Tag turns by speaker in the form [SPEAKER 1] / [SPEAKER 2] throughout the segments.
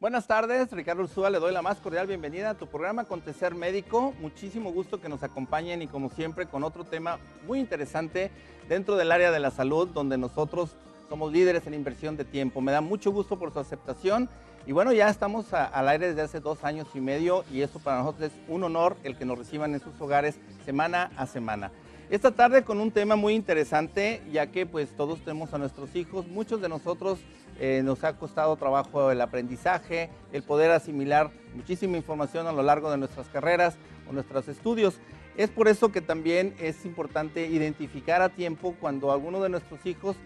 [SPEAKER 1] Buenas tardes, Ricardo Ursúa, le doy la más cordial bienvenida a tu programa Acontecer Médico. Muchísimo gusto que nos acompañen y como siempre con otro tema muy interesante dentro del área de la salud, donde nosotros somos líderes en inversión de tiempo. Me da mucho gusto por su aceptación y bueno, ya estamos al aire desde hace 2 años y medio y eso para nosotros es un honor el que nos reciban en sus hogares semana a semana. Esta tarde con un tema muy interesante, ya que pues todos tenemos a nuestros hijos, muchos de nosotros nos ha costado trabajo el aprendizaje, el poder asimilar muchísima información a lo largo de nuestras carreras o nuestros estudios. Es por eso que también es importante identificar a tiempo cuando alguno de nuestros hijos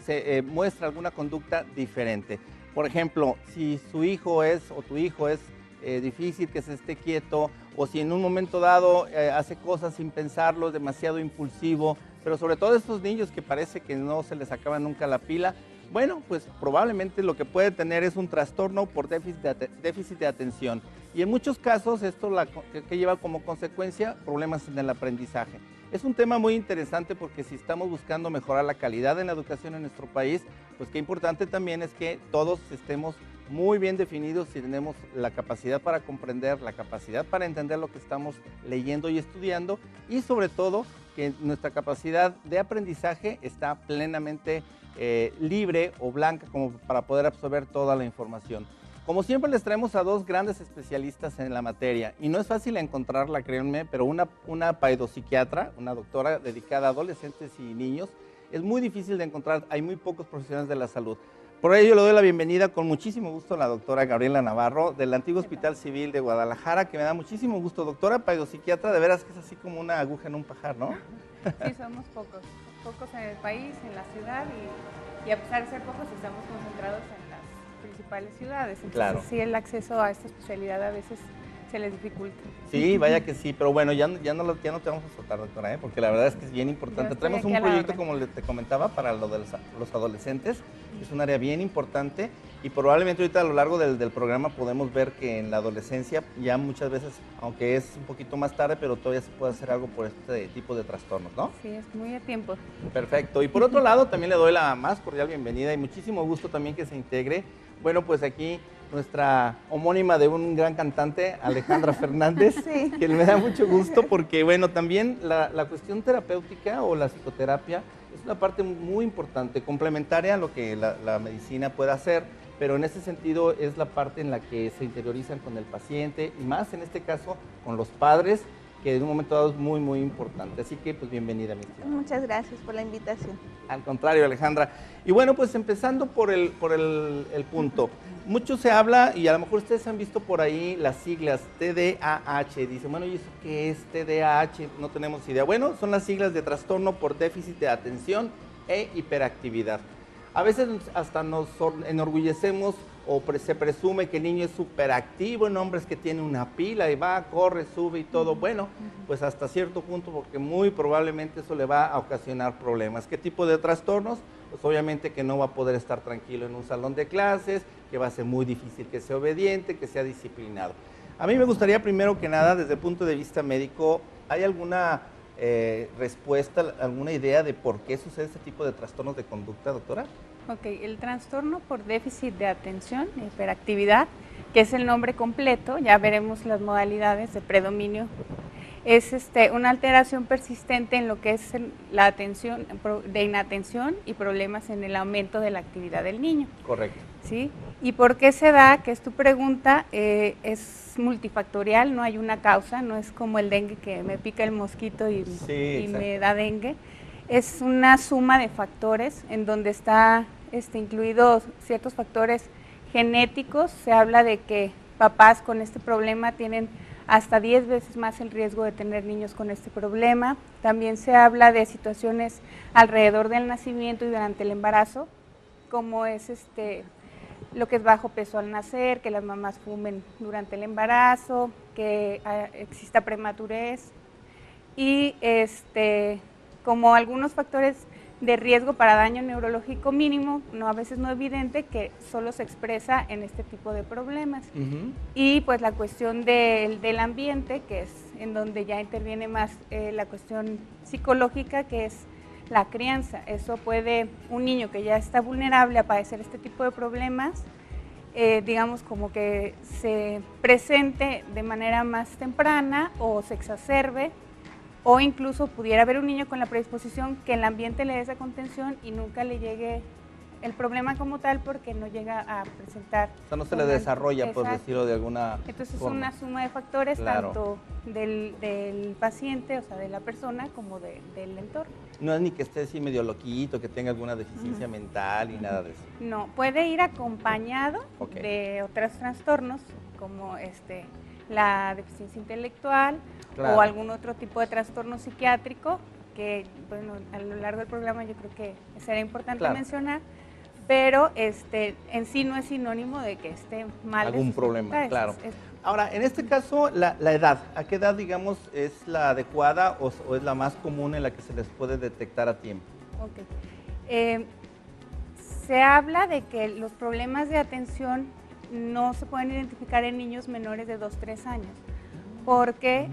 [SPEAKER 1] se muestra alguna conducta diferente. Por ejemplo, si su hijo es o tu hijo es difícil que se esté quieto, o si en un momento dado hace cosas sin pensarlo, demasiado impulsivo, pero sobre todo estos niños que parece que no se les acaba nunca la pila, bueno, pues probablemente lo que puede tener es un trastorno por déficit de atención. Y en muchos casos esto que lleva como consecuencia problemas en el aprendizaje. Es un tema muy interesante porque si estamos buscando mejorar la calidad en la educación en nuestro país, pues qué importante también es que todos estemos muy bien definidos y tenemos la capacidad para comprender, la capacidad para entender lo que estamos leyendo y estudiando y sobre todo que nuestra capacidad de aprendizaje está plenamente libre o blanca como para poder absorber toda la información. Como siempre les traemos a 2 grandes especialistas en la materia y no es fácil encontrarla, créanme, pero una paidopsiquiatra, una doctora dedicada a adolescentes y niños, es muy difícil de encontrar, hay muy pocos profesionales de la salud. Por ello le doy la bienvenida con muchísimo gusto a la doctora Gabriela Navarro del antiguo Hospital Civil de Guadalajara, que me da muchísimo gusto. Doctora paidopsiquiatra, de veras que es así como una aguja en un pajar, ¿no?
[SPEAKER 2] Sí, somos pocos en el país, en la ciudad y a pesar de ser pocos estamos concentrados en las principales ciudades. Entonces, claro, sí, el acceso a esta especialidad a veces se les dificulta.
[SPEAKER 1] Sí, vaya que sí, pero bueno, ya no te vamos a soltar, doctora, porque la verdad es que es bien importante. Traemos un proyecto, como te comentaba, para lo de los adolescentes, es un área bien importante y probablemente ahorita a lo largo del programa podemos ver que en la adolescencia ya muchas veces, aunque es un poquito más tarde, pero todavía se puede hacer algo por este tipo de trastornos, ¿no?
[SPEAKER 2] Sí, es muy a tiempo.
[SPEAKER 1] Perfecto, y por otro lado también le doy la más cordial bienvenida y muchísimo gusto también que se integre. Bueno, pues aquí nuestra homónima de un gran cantante, Alejandra Fernández, sí, que me da mucho gusto porque, bueno, también la cuestión terapéutica o la psicoterapia es una parte muy importante, complementaria a lo que la medicina puede hacer, pero en ese sentido es la parte en la que se interiorizan con el paciente y más en este caso con los padres, que en un momento dado es muy, muy importante. Así que, pues, bienvenida, mi tía.
[SPEAKER 3] Muchas gracias por la invitación.
[SPEAKER 1] Al contrario, Alejandra. Y bueno, pues empezando por el punto. Mucho se habla, y a lo mejor ustedes han visto por ahí las siglas TDAH. Dicen, bueno, ¿y eso qué es TDAH? No tenemos idea. Bueno, son las siglas de trastorno por déficit de atención e hiperactividad. A veces hasta nos enorgullecemos o se presume que el niño es superactivo en hombres que tiene una pila y va, corre, sube y todo. Bueno, pues hasta cierto punto, porque muy probablemente eso le va a ocasionar problemas. ¿Qué tipo de trastornos? Pues obviamente que no va a poder estar tranquilo en un salón de clases, que va a ser muy difícil que sea obediente, que sea disciplinado. A mí me gustaría primero que nada, desde el punto de vista médico, ¿hay alguna respuesta, alguna idea de por qué sucede este tipo de trastornos de conducta, doctora?
[SPEAKER 2] Ok, el trastorno por déficit de atención, hiperactividad, que es el nombre completo, ya veremos las modalidades de predominio, es una alteración persistente en lo que es la atención, de inatención y problemas en el aumento de la actividad del niño.
[SPEAKER 1] Correcto.
[SPEAKER 2] ¿Sí? ¿Y por qué se da? Que es tu pregunta, es multifactorial, no hay una causa, no es como el dengue que me pica el mosquito y me da dengue. Es una suma de factores en donde está incluidos ciertos factores genéticos. Se habla de que papás con este problema tienen hasta 10 veces más el riesgo de tener niños con este problema. También se habla de situaciones alrededor del nacimiento y durante el embarazo, como es lo que es bajo peso al nacer, que las mamás fumen durante el embarazo, que exista prematurez y como algunos factores de riesgo para daño neurológico mínimo, a veces no evidente, que solo se expresa en este tipo de problemas. Y pues la cuestión del ambiente, que es en donde ya interviene más la cuestión psicológica, que es la crianza. Eso puede, un niño que ya está vulnerable a padecer este tipo de problemas, digamos, como que se presente de manera más temprana o se exacerbe, o incluso pudiera haber un niño con la predisposición que el ambiente le dé esa contención y nunca le llegue el problema como tal porque no llega a presentar.
[SPEAKER 1] O sea, no se le desarrolla,
[SPEAKER 2] exacto,
[SPEAKER 1] por decirlo de alguna
[SPEAKER 2] Entonces
[SPEAKER 1] forma.
[SPEAKER 2] es una suma de factores,
[SPEAKER 1] Claro.
[SPEAKER 2] tanto del paciente, o sea, de la persona, como del entorno.
[SPEAKER 1] No es ni que esté así medio loquito, que tenga alguna deficiencia mental y nada de eso.
[SPEAKER 2] No, puede ir acompañado
[SPEAKER 1] Ok.
[SPEAKER 2] de otros trastornos, como la deficiencia intelectual,
[SPEAKER 1] Claro.
[SPEAKER 2] o algún otro tipo de trastorno psiquiátrico, que bueno, a lo largo del programa yo creo que será importante
[SPEAKER 1] Claro.
[SPEAKER 2] mencionar, pero en sí no es sinónimo de que esté mal.
[SPEAKER 1] Algún
[SPEAKER 2] de sus
[SPEAKER 1] problema,
[SPEAKER 2] facultades.
[SPEAKER 1] claro. Ahora, en este caso, la edad, ¿a qué edad, digamos, es la adecuada o es la más común en la que se les puede detectar a tiempo?
[SPEAKER 2] Ok. Se habla de que los problemas de atención no se pueden identificar en niños menores de 2-3 años, porque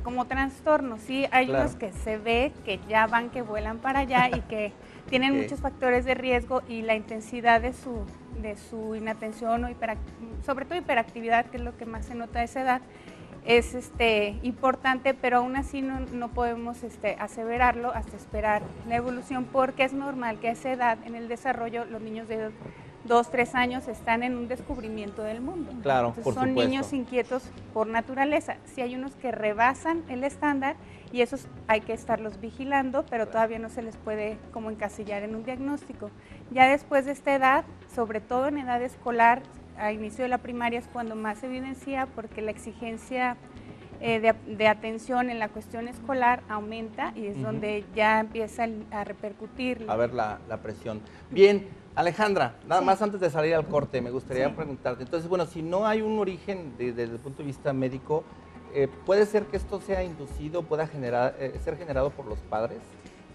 [SPEAKER 2] como trastornos, sí hay
[SPEAKER 1] Claro.
[SPEAKER 2] unos que se ve que ya van, que vuelan para allá y que tienen
[SPEAKER 1] Ok.
[SPEAKER 2] muchos factores de riesgo, y la intensidad de su inatención o sobre todo hiperactividad, que es lo que más se nota a esa edad, es importante, pero aún así no podemos aseverarlo hasta esperar la evolución, porque es normal que a esa edad en el desarrollo los niños de 2-3 años están en un descubrimiento del mundo.
[SPEAKER 1] Claro,
[SPEAKER 2] Entonces,
[SPEAKER 1] por
[SPEAKER 2] son
[SPEAKER 1] supuesto.
[SPEAKER 2] niños inquietos por naturaleza. Sí hay unos que rebasan el estándar y esos hay que estarlos vigilando, pero todavía no se les puede como encasillar en un diagnóstico. Ya después de esta edad, sobre todo en edad escolar, a inicio de la primaria es cuando más se evidencia, porque la exigencia de atención en la cuestión escolar aumenta y es donde ya empieza a repercutir.
[SPEAKER 1] A ver la presión. Bien, Alejandra, nada
[SPEAKER 3] Sí.
[SPEAKER 1] más antes de salir al corte, me gustaría
[SPEAKER 3] Sí.
[SPEAKER 1] preguntarte. Entonces, bueno, si no hay un origen desde el punto de vista médico, ¿puede ser que esto sea inducido, pueda ser generado por los padres?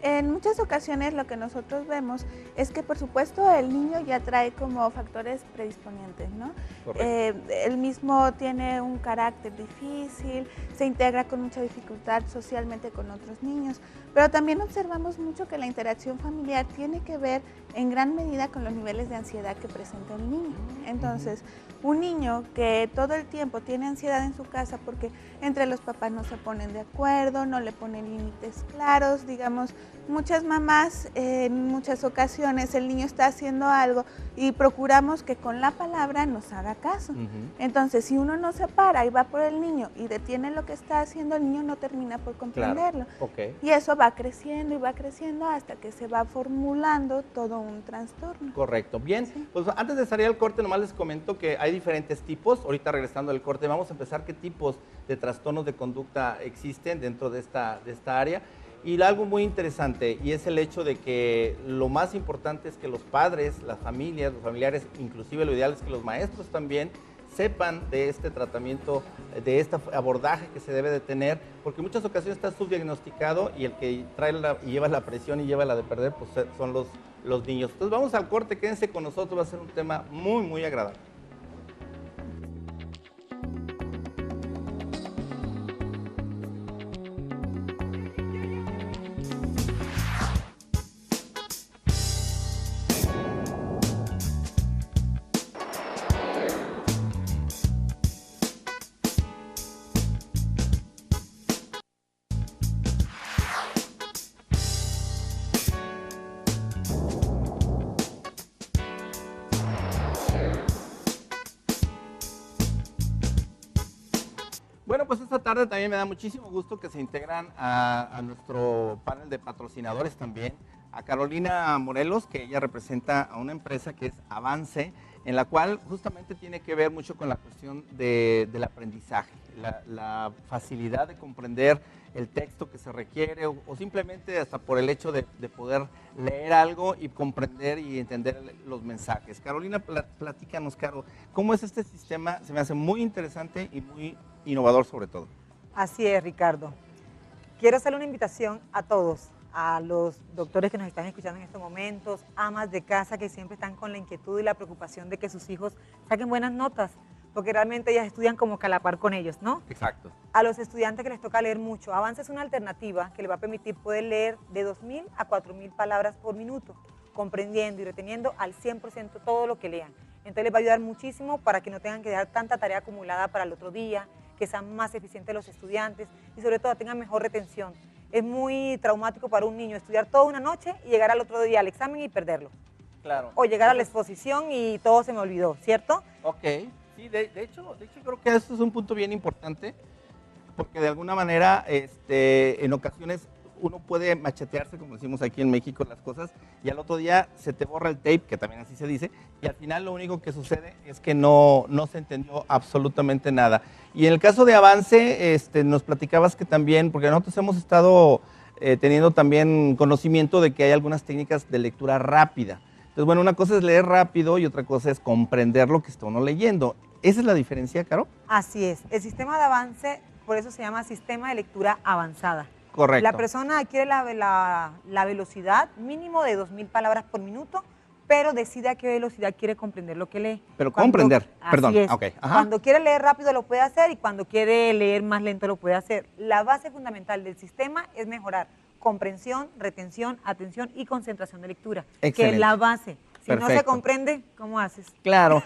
[SPEAKER 3] En muchas ocasiones lo que nosotros vemos es que, por supuesto, el niño ya trae como factores predisponientes, ¿no?
[SPEAKER 1] Correcto.
[SPEAKER 3] Él mismo tiene un carácter difícil, se integra con mucha dificultad socialmente con otros niños, pero también observamos mucho que la interacción familiar tiene que ver en gran medida con los niveles de ansiedad que presenta el niño. Entonces, un niño que todo el tiempo tiene ansiedad en su casa porque entre los papás no se ponen de acuerdo, no le ponen límites claros, digamos, muchas mamás en muchas ocasiones el niño está haciendo algo y procuramos que con la palabra nos haga caso. Entonces, si uno no se para y va por el niño y detiene lo que está haciendo, el niño no termina por comprenderlo.
[SPEAKER 1] Claro. Ok.
[SPEAKER 3] Y eso va creciendo y va creciendo hasta que se va formulando todo un trastorno.
[SPEAKER 1] Correcto. Bien,
[SPEAKER 3] Sí.
[SPEAKER 1] pues antes de salir al corte, nomás les comento que hay diferentes tipos. Ahorita regresando al corte, vamos a empezar qué tipos de trastornos de conducta existen dentro de esta área. Y algo muy interesante, y es el hecho de que lo más importante es que los padres, las familias, los familiares, inclusive lo ideal es que los maestros también sepan de este tratamiento, de este abordaje que se debe de tener, porque en muchas ocasiones está subdiagnosticado y el que trae y lleva la presión y lleva la de perder, pues son los niños. Entonces vamos al corte, quédense con nosotros, va a ser un tema muy, muy agradable. Bueno, pues esta tarde también me da muchísimo gusto que se integran a nuestro panel de patrocinadores también, a Carolina Morelos, que ella representa a una empresa que es Avance, en la cual justamente tiene que ver mucho con la cuestión del aprendizaje, la facilidad de comprender el texto que se requiere o simplemente hasta por el hecho de poder leer algo y comprender y entender los mensajes. Carolina, platícanos, Caro, ¿cómo es este sistema? Se me hace muy interesante y muy innovador sobre todo.
[SPEAKER 4] Así es, Ricardo. Quiero hacerle una invitación a todos, a los doctores que nos están escuchando en estos momentos, amas de casa que siempre están con la inquietud y la preocupación de que sus hijos saquen buenas notas, porque realmente ellas estudian como que a la par con ellos, ¿no?
[SPEAKER 1] Exacto.
[SPEAKER 4] A los estudiantes que les toca leer mucho, Avance es una alternativa que les va a permitir poder leer de 2.000 a 4.000 palabras por minuto, comprendiendo y reteniendo al 100% todo lo que lean. Entonces les va a ayudar muchísimo para que no tengan que dejar tanta tarea acumulada para el otro día, que sean más eficientes los estudiantes y sobre todo tengan mejor retención. Es muy traumático para un niño estudiar toda una noche y llegar al otro día al examen y perderlo.
[SPEAKER 1] Claro.
[SPEAKER 4] O llegar a la exposición y todo se me olvidó, ¿cierto?
[SPEAKER 1] Ok, sí, de hecho creo que esto es un punto bien importante, porque de alguna manera en ocasiones uno puede machetearse, como decimos aquí en México, las cosas, y al otro día se te borra el tape, que también así se dice, y al final lo único que sucede es que no se entendió absolutamente nada. Y en el caso de Avance, nos platicabas que también, porque nosotros hemos estado teniendo también conocimiento de que hay algunas técnicas de lectura rápida. Entonces, bueno, una cosa es leer rápido y otra cosa es comprender lo que está uno leyendo. ¿Esa es la diferencia, Caro?
[SPEAKER 4] Así es. El sistema de Avance, por eso se llama sistema de lectura avanzada.
[SPEAKER 1] Correcto.
[SPEAKER 4] La persona adquiere la velocidad mínimo de 2000 palabras por minuto, pero decide a qué velocidad quiere comprender lo que lee.
[SPEAKER 1] Pero comprender, perdón.
[SPEAKER 4] Es.
[SPEAKER 1] Okay. Ajá.
[SPEAKER 4] Cuando quiere leer rápido lo puede hacer y cuando quiere leer más lento lo puede hacer. La base fundamental del sistema es mejorar comprensión, retención, atención y concentración de lectura,
[SPEAKER 1] Excelente.
[SPEAKER 4] que es la base. Si
[SPEAKER 1] Perfecto.
[SPEAKER 4] no se comprende, ¿cómo haces?
[SPEAKER 1] Claro.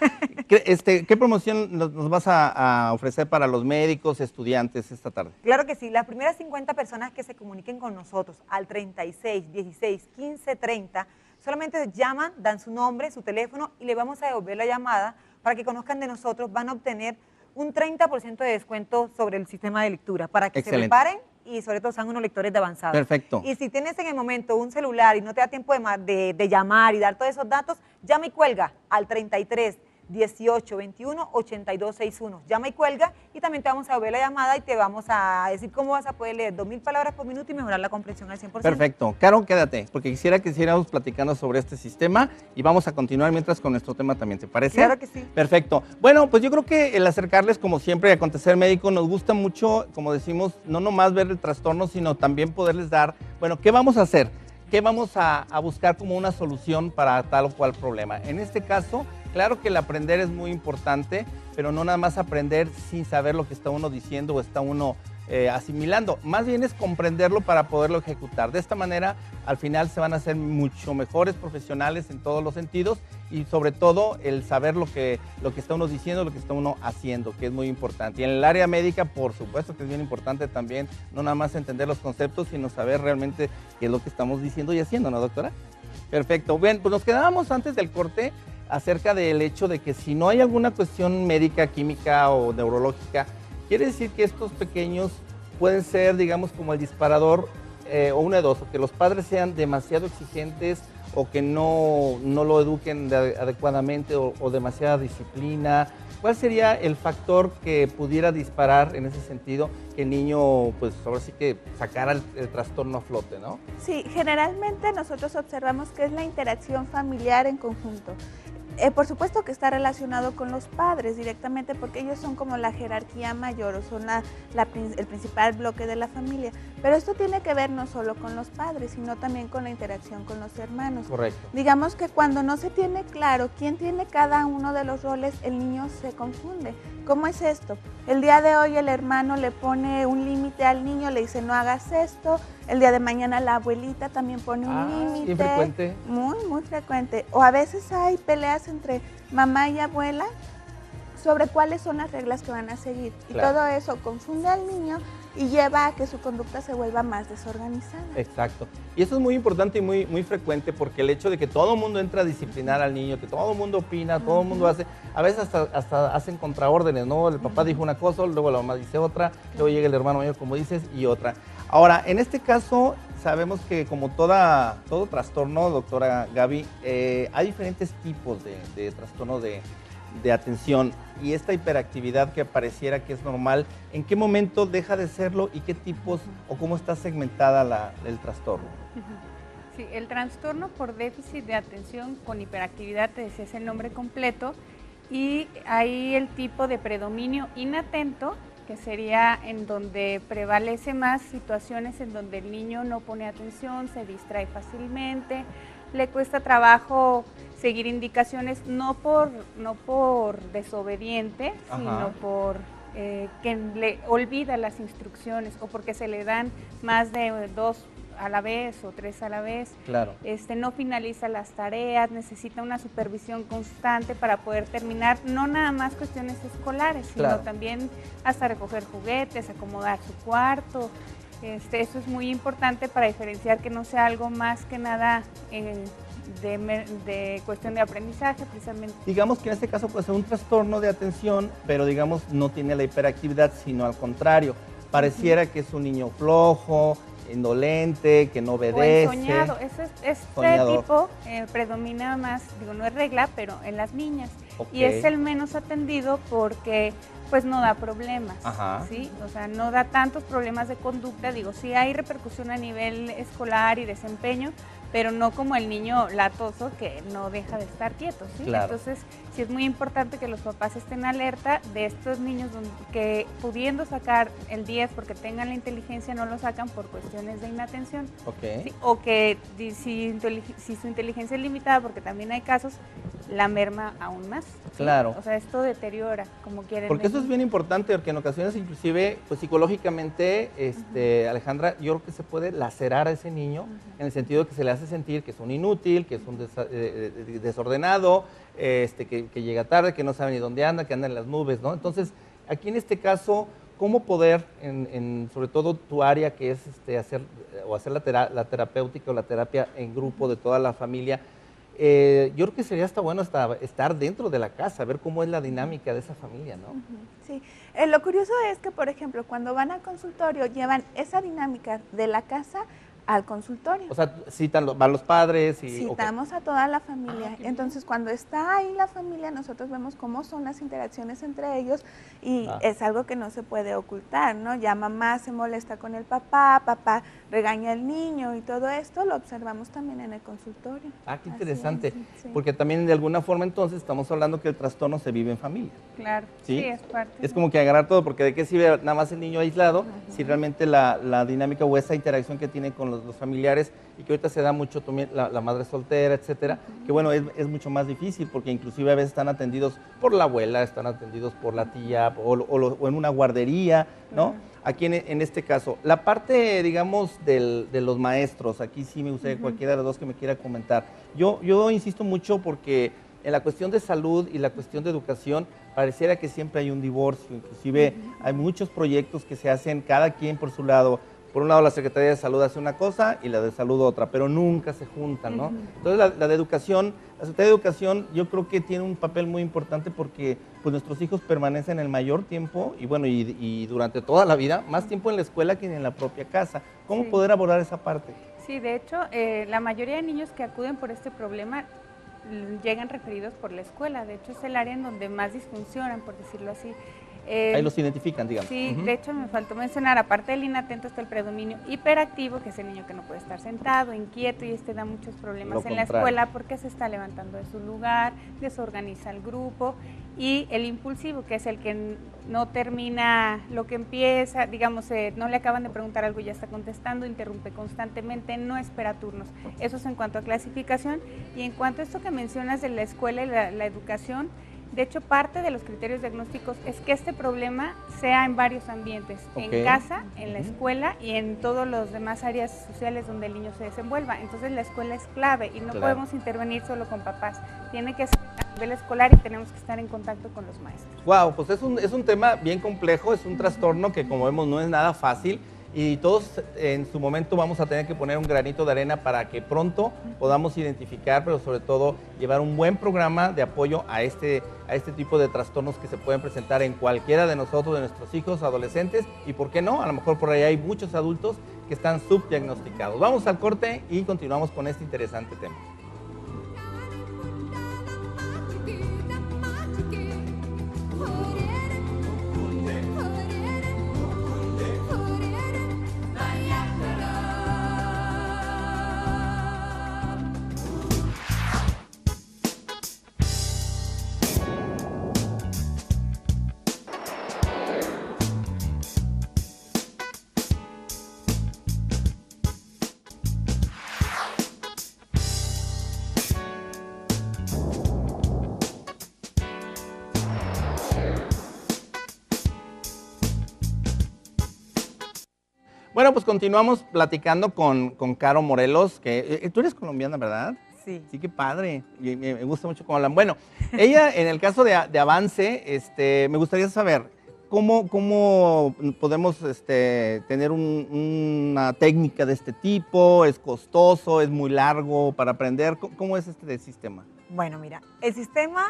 [SPEAKER 1] ¿Qué promoción nos vas a ofrecer para los médicos, estudiantes esta tarde?
[SPEAKER 4] Claro que sí. Las primeras 50 personas que se comuniquen con nosotros al 36 16 15 30, solamente llaman, dan su nombre, su teléfono y le vamos a devolver la llamada para que conozcan de nosotros. Van a obtener un 30% de descuento sobre el sistema de lectura para que
[SPEAKER 1] Excelente.
[SPEAKER 4] se preparen y sobre todo sean unos lectores de avanzada.
[SPEAKER 1] Perfecto.
[SPEAKER 4] Y si tienes en el momento un celular y no te da tiempo de llamar y dar todos esos datos, llama y cuelga al 33 18 21 82 61. Llama y cuelga y también te vamos a devolver la llamada y te vamos a decir cómo vas a poder leer 2000 palabras por minuto y mejorar la comprensión al 100%.
[SPEAKER 1] Perfecto. Caro, quédate, porque quisiera que siguiéramos platicando sobre este sistema y vamos a continuar mientras con nuestro tema también, ¿te parece?
[SPEAKER 4] Claro que sí.
[SPEAKER 1] Perfecto. Bueno, pues yo creo que el acercarles, como siempre, a Acontecer Médico, nos gusta mucho, como decimos, no nomás ver el trastorno, sino también poderles dar, bueno, ¿qué vamos a hacer? ¿Qué vamos a buscar como una solución para tal o cual problema? En este caso, claro que el aprender es muy importante, pero no nada más aprender sin saber lo que está uno diciendo o está uno asimilando. Más bien es comprenderlo para poderlo ejecutar. De esta manera, al final se van a hacer mucho mejores profesionales en todos los sentidos y sobre todo el saber lo que está uno diciendo, lo que está uno haciendo, que es muy importante. Y en el área médica, por supuesto que es bien importante también, no nada más entender los conceptos, sino saber realmente qué es lo que estamos diciendo y haciendo, ¿no, doctora? Perfecto. Bien, pues nos quedábamos antes del corte acerca del hecho de que si no hay alguna cuestión médica, química o neurológica, quiere decir que estos pequeños pueden ser, digamos, como el disparador o una de dos, o que los padres sean demasiado exigentes o que no lo eduquen adecuadamente o demasiada disciplina. ¿Cuál sería el factor que pudiera disparar en ese sentido que el niño, pues ahora sí que sacara el trastorno a flote, ¿no?
[SPEAKER 3] Sí, generalmente nosotros observamos que es la interacción familiar en conjunto. Por supuesto que está relacionado con los padres directamente porque ellos son como la jerarquía mayor o son el principal bloque de la familia. Pero esto tiene que ver no solo con los padres, sino también con la interacción con los hermanos.
[SPEAKER 1] Correcto.
[SPEAKER 3] Digamos que cuando no se tiene claro quién tiene cada uno de los roles, el niño se confunde. ¿Cómo es esto? El día de hoy el hermano le pone un límite al niño, le dice no hagas esto. El día de mañana la abuelita también pone un límite.
[SPEAKER 1] ¿Bien frecuente?
[SPEAKER 3] Muy frecuente. O a veces hay peleas entre mamá y abuela sobre cuáles son las reglas que van a seguir.
[SPEAKER 1] Claro.
[SPEAKER 3] Y todo eso confunde al niño y lleva a que su conducta se vuelva más desorganizada.
[SPEAKER 1] Exacto. Y eso es muy importante y muy frecuente porque el hecho de que todo el mundo entra a disciplinar al niño, que todo el mundo opina, todo el mundo hace, a veces hasta hacen contraórdenes, ¿no? El papá dijo una cosa, luego la mamá dice otra, luego llega el hermano mayor, como dices, y otra. Ahora, en este caso, sabemos que como todo trastorno, doctora Gaby, hay diferentes tipos de trastorno de atención y esta hiperactividad que pareciera que es normal, ¿en qué momento deja de serlo y qué tipos o cómo está segmentada el trastorno?
[SPEAKER 2] Sí, el trastorno por déficit de atención con hiperactividad, te decía, es el nombre completo, y hay el tipo de predominio inatento, que sería en donde prevalece más situaciones en donde el niño no pone atención, se distrae fácilmente, le cuesta trabajo seguir indicaciones, no por desobediente, sino por que le olvida las instrucciones o porque se le dan más de 2 a la vez o 3 a la vez.
[SPEAKER 1] Claro.
[SPEAKER 2] No finaliza las tareas, necesita una supervisión constante para poder terminar, no nada más cuestiones escolares, sino también hasta recoger juguetes, acomodar su cuarto. Eso es muy importante para diferenciar que no sea algo más que nada de cuestión de aprendizaje, precisamente.
[SPEAKER 1] Digamos que en este caso puede ser un trastorno de atención, pero digamos no tiene la hiperactividad, sino al contrario. Pareciera que es un niño flojo, indolente, que no obedece.
[SPEAKER 2] O ensoñado. Este tipo predomina más, digo, no es regla, pero en las niñas. Y es el menos atendido porque pues no da problemas, ¿sí? O sea, no da tantos problemas de conducta, digo, sí hay repercusión a nivel escolar y desempeño, pero no como el niño latoso que no deja de estar quieto, ¿sí?
[SPEAKER 1] Claro.
[SPEAKER 2] Entonces, sí es muy importante que los papás estén alerta de estos niños que pudiendo sacar el 10 porque tengan la inteligencia, no lo sacan por cuestiones de inatención. ¿Sí? O que si su inteligencia es limitada, porque también hay casos, la merma aún más. ¿Sí?
[SPEAKER 1] Claro.
[SPEAKER 2] O sea, esto deteriora, como quieren.
[SPEAKER 1] Porque eso es bien importante, porque en ocasiones inclusive, pues psicológicamente, Alejandra, yo creo que se puede lacerar a ese niño en el sentido de que se le hace sentir que es un inútil, que es un desordenado, que llega tarde, que no sabe ni dónde anda, que anda en las nubes, ¿no? Entonces, aquí en este caso, ¿cómo poder, sobre todo tu área que es hacer la terapéutica o la terapia en grupo de toda la familia? Yo creo que sería hasta bueno estar dentro de la casa, ver cómo es la dinámica de esa familia, ¿no?
[SPEAKER 3] Sí, lo curioso es que, por ejemplo, cuando van al consultorio, llevan esa dinámica de la casa al consultorio.
[SPEAKER 1] O sea, van los padres y...
[SPEAKER 3] Citamos a toda la familia. Entonces, cuando está ahí la familia, nosotros vemos cómo son las interacciones entre ellos y es algo que no se puede ocultar, ¿no? Ya mamá se molesta con el papá, papá regaña al niño y todo esto lo observamos también en el consultorio.
[SPEAKER 1] Qué interesante.
[SPEAKER 3] Sí.
[SPEAKER 1] Porque también de alguna forma entonces estamos hablando que el trastorno se vive en familia.
[SPEAKER 2] Claro, sí, es parte.
[SPEAKER 1] Es como que agarrar todo, porque de qué sirve nada más el niño aislado, si realmente la dinámica o esa interacción que tiene con los familiares, y que ahorita se da mucho también la madre soltera, etcétera, que bueno, es mucho más difícil, porque inclusive a veces están atendidos por la abuela, están atendidos por la tía, o en una guardería, ¿no? Aquí en este caso, la parte, digamos, de los maestros, aquí sí me gustaría cualquiera de los dos que me quiera comentar. Yo insisto mucho porque en la cuestión de salud y la cuestión de educación, pareciera que siempre hay un divorcio, inclusive hay muchos proyectos que se hacen cada quien por su lado. Por un lado la Secretaría de Salud hace una cosa y la de Salud otra, pero nunca se juntan, ¿no? Entonces la de Educación, la Secretaría de Educación yo creo que tiene un papel muy importante porque pues nuestros hijos permanecen el mayor tiempo y bueno, y durante toda la vida, más tiempo en la escuela que en la propia casa. ¿Cómo poder abordar esa parte?
[SPEAKER 2] Sí, de hecho, la mayoría de niños que acuden por este problema llegan referidos por la escuela. De hecho, es el área en donde más disfuncionan, por decirlo así.
[SPEAKER 1] Ahí los identifican, digamos.
[SPEAKER 2] Sí, de hecho me faltó mencionar, aparte del inatento está el predominio hiperactivo, que es el niño que no puede estar sentado, inquieto, y da muchos problemas en la escuela porque se está levantando de su lugar, desorganiza el grupo, y el impulsivo, que es el que no termina lo que empieza, digamos, no le acaban de preguntar algo y ya está contestando, interrumpe constantemente, no espera turnos. Eso es en cuanto a clasificación. Y en cuanto a esto que mencionas de la escuela y la educación, de hecho, parte de los criterios diagnósticos es que este problema sea en varios ambientes, en casa, en la escuela y en todos los demás áreas sociales donde el niño se desenvuelva. Entonces la escuela es clave y no podemos intervenir solo con papás, tiene que ser a nivel escolar y tenemos que estar en contacto con los maestros.
[SPEAKER 1] Wow, pues es un tema bien complejo, es un trastorno que como vemos no es nada fácil. Y todos en su momento vamos a tener que poner un granito de arena para que pronto podamos identificar, pero sobre todo llevar un buen programa de apoyo a este tipo de trastornos que se pueden presentar en cualquiera de nosotros, de nuestros hijos, adolescentes, y por qué no, a lo mejor por ahí hay muchos adultos que están subdiagnosticados. Vamos al corte y continuamos con este interesante tema. Bueno, pues continuamos platicando con Caro Morelos, que tú eres colombiana, ¿verdad?
[SPEAKER 4] Sí.
[SPEAKER 1] Sí, qué padre. Y me gusta mucho cómo hablan. Bueno, ella, en el caso de Avance, me gustaría saber cómo podemos tener una técnica de este tipo. ¿Es costoso? ¿Es muy largo para aprender? ¿Cómo es este sistema?
[SPEAKER 4] Bueno, mira, el sistema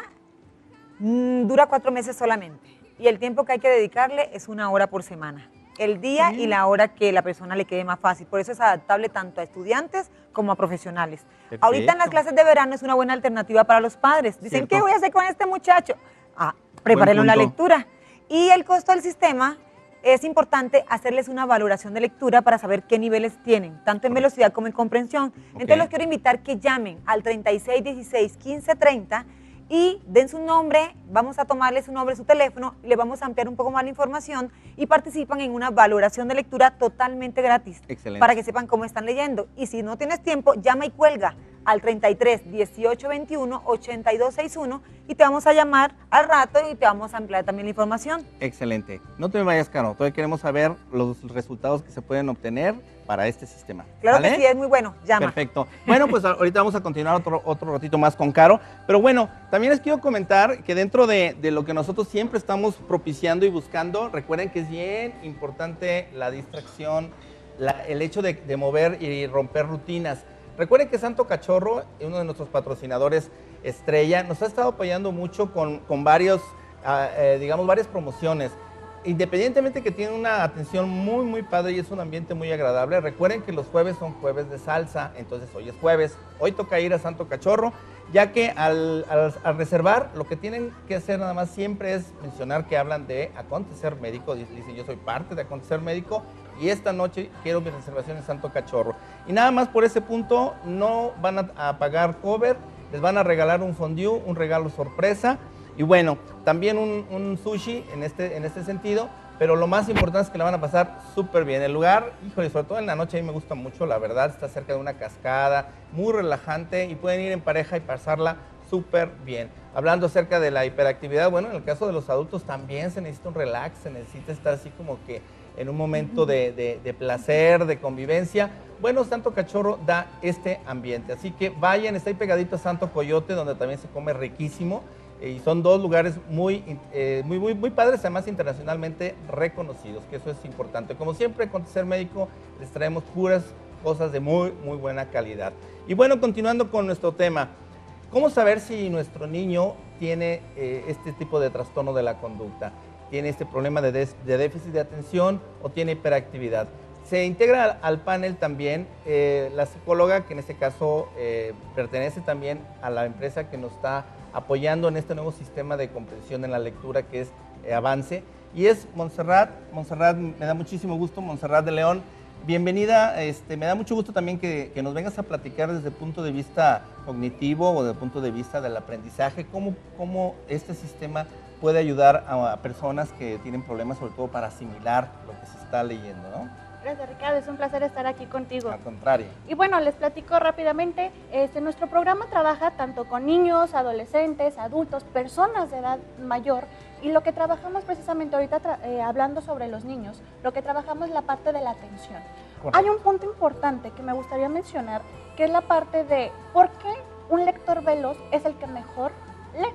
[SPEAKER 4] dura 4 meses solamente y el tiempo que hay que dedicarle es 1 hora por semana. El día y la hora que la persona le quede más fácil. Por eso es adaptable tanto a estudiantes como a profesionales. Perfecto. Ahorita en las clases de verano es una buena alternativa para los padres. Dicen, ¿qué voy a hacer con este muchacho? Prepárenlo en la lectura. Y el costo del sistema, es importante hacerles una valoración de lectura para saber qué niveles tienen, tanto en velocidad como en comprensión. Entonces los quiero invitar que llamen al 3616-1530 y den su nombre, vamos a tomarle su nombre, su teléfono, le vamos a ampliar un poco más la información y participan en una valoración de lectura totalmente gratis.
[SPEAKER 1] Excelente.
[SPEAKER 4] Para que sepan cómo están leyendo. Y si no tienes tiempo, llama y cuelga al 33-1821-8261 y te vamos a llamar al rato y te vamos a ampliar también la información.
[SPEAKER 1] Excelente. No te me vayas, Caro. Todavía queremos saber los resultados que se pueden obtener para este sistema.
[SPEAKER 4] Claro,
[SPEAKER 1] ¿vale?
[SPEAKER 4] que sí, es muy bueno. Llama.
[SPEAKER 1] Perfecto. Bueno, pues ahorita vamos a continuar otro ratito más con Caro. Pero bueno, también les quiero comentar que dentro de lo que nosotros siempre estamos propiciando y buscando, recuerden que es bien importante la distracción, el hecho de mover y romper rutinas. Recuerden que Santo Cachorro, uno de nuestros patrocinadores estrella, nos ha estado apoyando mucho con varias promociones. Independientemente que tiene una atención muy, muy padre y es un ambiente muy agradable, recuerden que los jueves son jueves de salsa, entonces hoy es jueves, hoy toca ir a Santo Cachorro, ya que al reservar, lo que tienen que hacer nada más siempre es mencionar que hablan de Acontecer Médico, dicen yo soy parte de Acontecer Médico y esta noche quiero mi reservación en Santo Cachorro. Y nada más por ese punto no van a pagar cover, les van a regalar un fondue, un regalo sorpresa. Y bueno, también un sushi en este sentido, pero lo más importante es que la van a pasar súper bien. El lugar, híjole, sobre todo en la noche, a mí me gusta mucho, la verdad, está cerca de una cascada, muy relajante y pueden ir en pareja y pasarla súper bien. Hablando acerca de la hiperactividad, bueno, en el caso de los adultos también se necesita un relax, se necesita estar así como que en un momento de placer, de convivencia. Bueno, Santo Cachorro da este ambiente, así que vayan, está ahí pegadito a Santo Coyote, donde también se come riquísimo. Y son dos lugares muy padres, además internacionalmente reconocidos, que eso es importante. Como siempre, Acontecer Médico, les traemos puras cosas de muy buena calidad. Y bueno, continuando con nuestro tema, ¿cómo saber si nuestro niño tiene este tipo de trastorno de la conducta? ¿Tiene este problema de déficit de atención o tiene hiperactividad? Se integra al panel también la psicóloga, que en este caso pertenece también a la empresa que nos está apoyando en este nuevo sistema de comprensión en la lectura que es Avance, y es Montserrat. Montserrat, me da muchísimo gusto, Montserrat de León, bienvenida. Me da mucho gusto también que nos vengas a platicar desde el punto de vista cognitivo o desde el punto de vista del aprendizaje, cómo este sistema puede ayudar a personas que tienen problemas, sobre todo para asimilar lo que se está leyendo, ¿no?
[SPEAKER 5] Gracias, Ricardo, es un placer estar aquí contigo.
[SPEAKER 1] Al contrario.
[SPEAKER 5] Y bueno, les platico rápidamente, nuestro programa trabaja tanto con niños, adolescentes, adultos, personas de edad mayor, y lo que trabajamos precisamente ahorita, hablando sobre los niños, lo que trabajamos es la parte de la atención. Correcto. Hay un punto importante que me gustaría mencionar, que es la parte de por qué un lector veloz es el que mejor lee.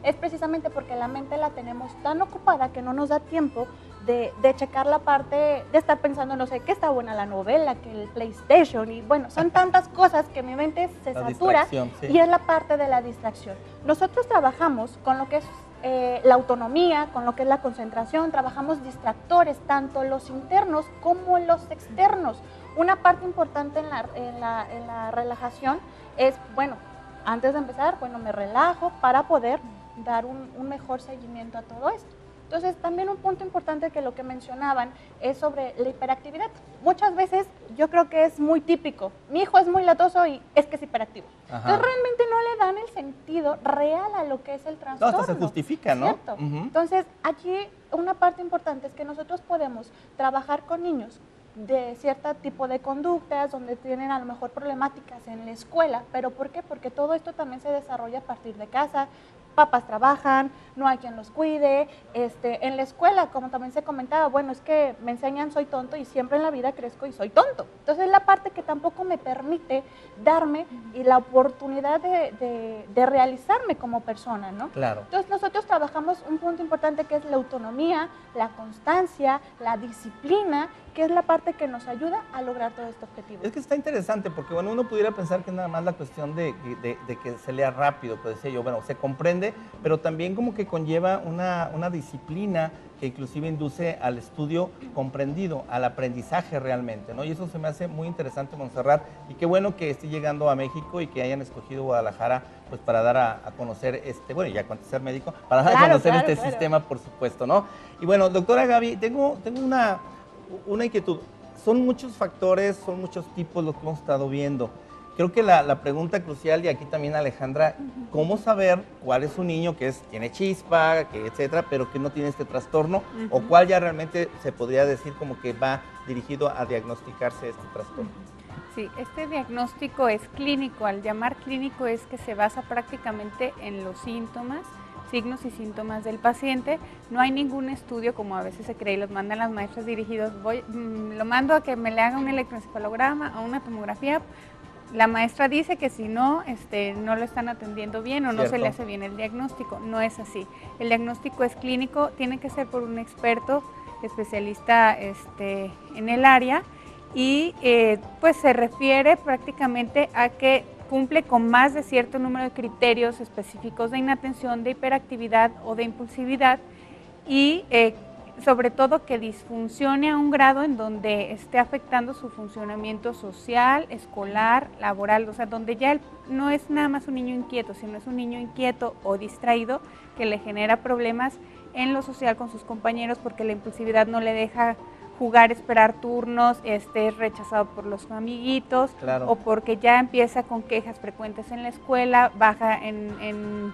[SPEAKER 5] Es precisamente porque la mente la tenemos tan ocupada que no nos da tiempo de checar la parte, de estar pensando, no sé, que está buena la novela, que el PlayStation, y bueno, son tantas cosas que mi mente se satura, sí. Y es la parte de la distracción. Nosotros trabajamos con lo que es la autonomía, con lo que es la concentración, trabajamos distractores, tanto los internos como los externos. Una parte importante en la relajación es, bueno, antes de empezar, bueno, me relajo para poder dar un mejor seguimiento a todo esto. Entonces, también un punto importante que lo que mencionaban es sobre la hiperactividad. Muchas veces yo creo que es muy típico. Mi hijo es muy latoso y es que es hiperactivo. Ajá. Entonces, realmente no le dan el sentido real a lo que es el trastorno.
[SPEAKER 1] No, hasta se justifica, ¿no?
[SPEAKER 5] ¿Cierto? Entonces, aquí una parte importante es que nosotros podemos trabajar con niños de cierto tipo de conductas, donde tienen a lo mejor problemáticas en la escuela. ¿Pero por qué? Porque todo esto también se desarrolla a partir de casa, papás trabajan, no hay quien los cuide, en la escuela, como también se comentaba, bueno, es que me enseñan soy tonto y siempre en la vida crezco y soy tonto. Entonces es la parte que tampoco me permite darme y la oportunidad de realizarme como persona, ¿no?
[SPEAKER 1] Claro.
[SPEAKER 5] Entonces nosotros trabajamos un punto importante que es la autonomía, la constancia, la disciplina, que es la parte que nos ayuda a lograr todo este objetivo.
[SPEAKER 1] Es que está interesante porque, bueno, uno pudiera pensar que es nada más la cuestión de que se lea rápido, pero decía yo, bueno, se comprende, pero también como que conlleva una disciplina que inclusive induce al estudio comprendido, al aprendizaje realmente, ¿no? Y eso se me hace muy interesante, Montserrat, y qué bueno que esté llegando a México y que hayan escogido Guadalajara, pues para dar a conocer bueno, ya conocer médico, para dar a conocer sistema, por supuesto, ¿no? Y bueno, doctora Gaby, tengo una inquietud. Son muchos factores, son muchos tipos los que hemos estado viendo. Creo que la pregunta crucial, y aquí también Alejandra, ¿cómo saber cuál es un niño que tiene chispa, etcétera, pero que no tiene este trastorno? ¿O cuál ya realmente se podría decir como que va dirigido a diagnosticarse este trastorno?
[SPEAKER 2] Sí, este diagnóstico es clínico. Al llamar clínico es que se basa prácticamente en los síntomas, signos y síntomas del paciente. No hay ningún estudio, como a veces se cree y los mandan las maestras dirigidos, lo mando a que me le haga un electroencefalograma o una tomografía. La maestra dice que si no, no lo están atendiendo bien o no se le hace bien el diagnóstico. No es así. El diagnóstico es clínico, tiene que ser por un experto especialista en el área y pues se refiere prácticamente a que cumple con más de cierto número de criterios específicos de inatención, de hiperactividad o de impulsividad y sobre todo que disfuncione a un grado en donde esté afectando su funcionamiento social, escolar, laboral, o sea, donde ya no es nada más un niño inquieto, sino es un niño inquieto o distraído que le genera problemas en lo social con sus compañeros porque la impulsividad no le deja jugar, esperar turnos, es rechazado por los amiguitos, claro, o porque ya empieza con quejas frecuentes en la escuela, baja en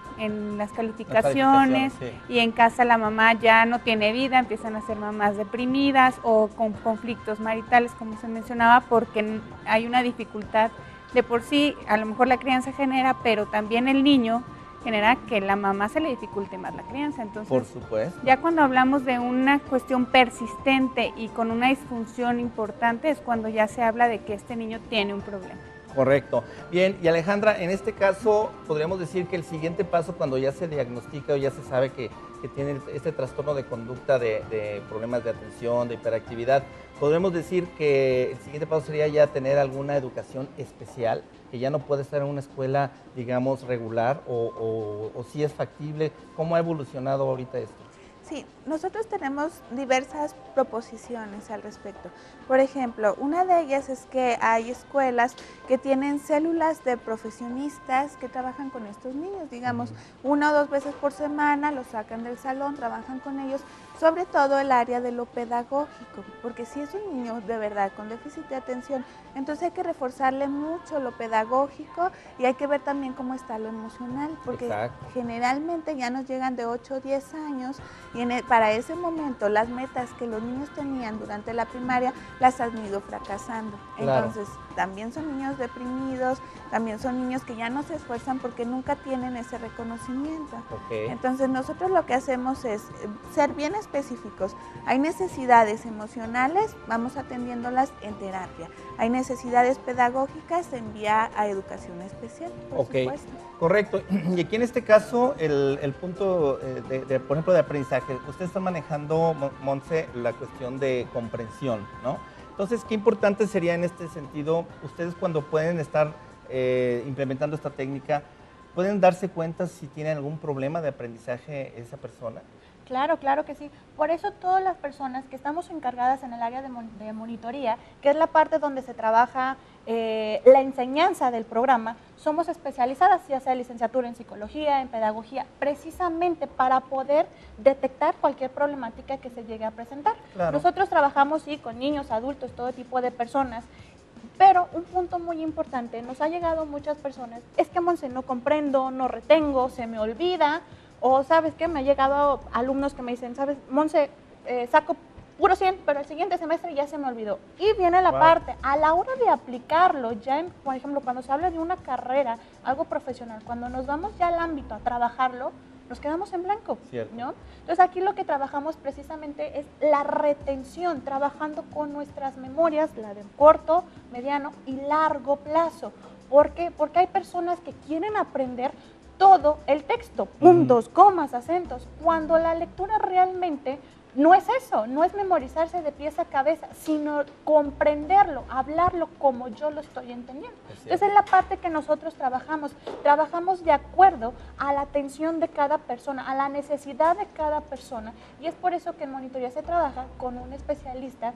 [SPEAKER 2] las calificaciones sí, y en casa la mamá ya no tiene vida, empiezan a ser mamás deprimidas o con conflictos maritales, como se mencionaba, porque hay una dificultad de por sí, a lo mejor la crianza genera, pero también el niño genera que la mamá se le dificulte más la crianza. Entonces,
[SPEAKER 1] por supuesto,
[SPEAKER 2] ya cuando hablamos de una cuestión persistente y con una disfunción importante es cuando ya se habla de que este niño tiene un problema.
[SPEAKER 1] Correcto. Bien, y Alejandra, en este caso podríamos decir que el siguiente paso cuando ya se diagnostica o ya se sabe que tiene este trastorno de conducta de problemas de atención, de hiperactividad, podremos decir que el siguiente paso sería ya tener alguna educación especial, que ya no puede estar en una escuela, digamos, regular o si es factible. ¿Cómo ha evolucionado ahorita esto?
[SPEAKER 3] Sí, nosotros tenemos diversas proposiciones al respecto. Por ejemplo, una de ellas es que hay escuelas que tienen células de profesionistas que trabajan con estos niños, digamos, 1 o 2 veces por semana, los sacan del salón, trabajan con ellos, sobre todo el área de lo pedagógico, porque si es un niño de verdad con déficit de atención, entonces hay que reforzarle mucho lo pedagógico y hay que ver también cómo está lo emocional, porque generalmente ya nos llegan de 8 o 10 años y para ese momento las metas que los niños tenían durante la primaria las han ido fracasando. Claro. Entonces también son niños deprimidos, también son niños que ya no se esfuerzan porque nunca tienen ese reconocimiento. Entonces nosotros lo que hacemos es ser bien específicos. Hay necesidades emocionales, vamos atendiéndolas en terapia. Hay necesidades pedagógicas, se envía a educación especial, por supuesto.
[SPEAKER 1] Correcto. Y aquí en este caso, el punto, por ejemplo, de aprendizaje, ustedes están manejando, Montse, la cuestión de comprensión, ¿no? Entonces, qué importante sería en este sentido, ustedes cuando pueden estar implementando esta técnica, ¿pueden darse cuenta si tienen algún problema de aprendizaje esa persona?
[SPEAKER 5] Claro, claro que sí. Por eso todas las personas que estamos encargadas en el área de monitoría, que es la parte donde se trabaja la enseñanza del programa, somos especializadas, ya sea licenciatura en psicología, en pedagogía, precisamente para poder detectar cualquier problemática que se llegue a presentar. Claro. Nosotros trabajamos, sí, con niños, adultos, todo tipo de personas, pero un punto muy importante, nos ha llegado muchas personas, es que Monse, no comprendo, no retengo, se me olvida, o ¿sabes qué? Me ha llegado alumnos que me dicen, ¿sabes, Monse, saco puro 100, pero el siguiente semestre ya se me olvidó? Y viene la parte, a la hora de aplicarlo, ya por ejemplo, cuando se habla de una carrera, algo profesional, cuando nos vamos ya al ámbito a trabajarlo, nos quedamos en blanco,
[SPEAKER 1] Cierto.
[SPEAKER 5] ¿no? Entonces aquí lo que trabajamos precisamente es la retención, trabajando con nuestras memorias, la de corto, mediano y largo plazo. ¿Por qué? Porque hay personas que quieren aprender todo el texto, puntos, comas, acentos, cuando la lectura realmente no es eso, no es memorizarse de pies a cabeza, sino comprenderlo, hablarlo como yo lo estoy entendiendo. Entonces es la parte que nosotros trabajamos de acuerdo a la atención de cada persona, a la necesidad de cada persona, y es por eso que en monitoría se trabaja con un especialista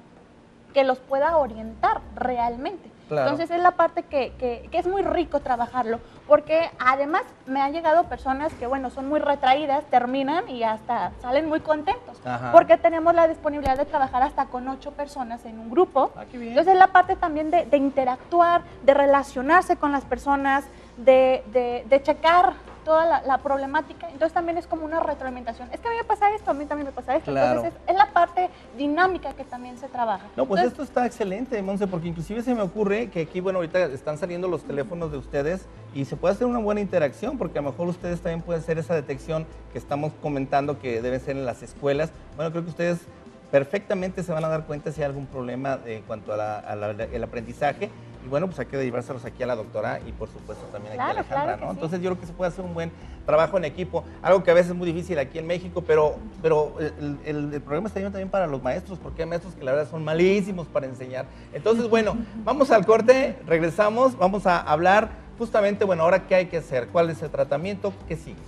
[SPEAKER 5] que los pueda orientar realmente.
[SPEAKER 1] Claro.
[SPEAKER 5] Entonces es la parte que es muy rico trabajarlo, porque además me han llegado personas que, bueno, son muy retraídas, terminan y hasta salen muy contentos, porque tenemos la disponibilidad de trabajar hasta con 8 personas en un grupo.
[SPEAKER 1] Qué bien.
[SPEAKER 5] Entonces es la parte también de interactuar, de relacionarse con las personas, de checar toda la problemática. Entonces también es como una retroalimentación. Es que a mí me pasa esto, a mí también me pasa esto.
[SPEAKER 1] Claro.
[SPEAKER 5] Entonces es la parte dinámica que también se trabaja.
[SPEAKER 1] No, pues
[SPEAKER 5] Entonces,
[SPEAKER 1] esto está excelente, Monse, porque inclusive se me ocurre que aquí, bueno, ahorita están saliendo los teléfonos de ustedes y se puede hacer una buena interacción, porque a lo mejor ustedes también pueden hacer esa detección que estamos comentando que debe ser en las escuelas. Bueno, creo que ustedes perfectamente se van a dar cuenta si hay algún problema en cuanto al aprendizaje. Y bueno, pues hay que llevárselos aquí a la doctora y por supuesto también aquí a Alejandra,
[SPEAKER 5] claro que
[SPEAKER 1] ¿no?
[SPEAKER 5] sí.
[SPEAKER 1] Entonces yo creo que se puede hacer un buen trabajo en equipo, algo que a veces es muy difícil aquí en México, pero el programa está bien también para los maestros, porque hay maestros que la verdad son malísimos para enseñar. Entonces, bueno, vamos al corte, regresamos, vamos a hablar justamente, bueno, ahora qué hay que hacer, cuál es el tratamiento, qué sigue.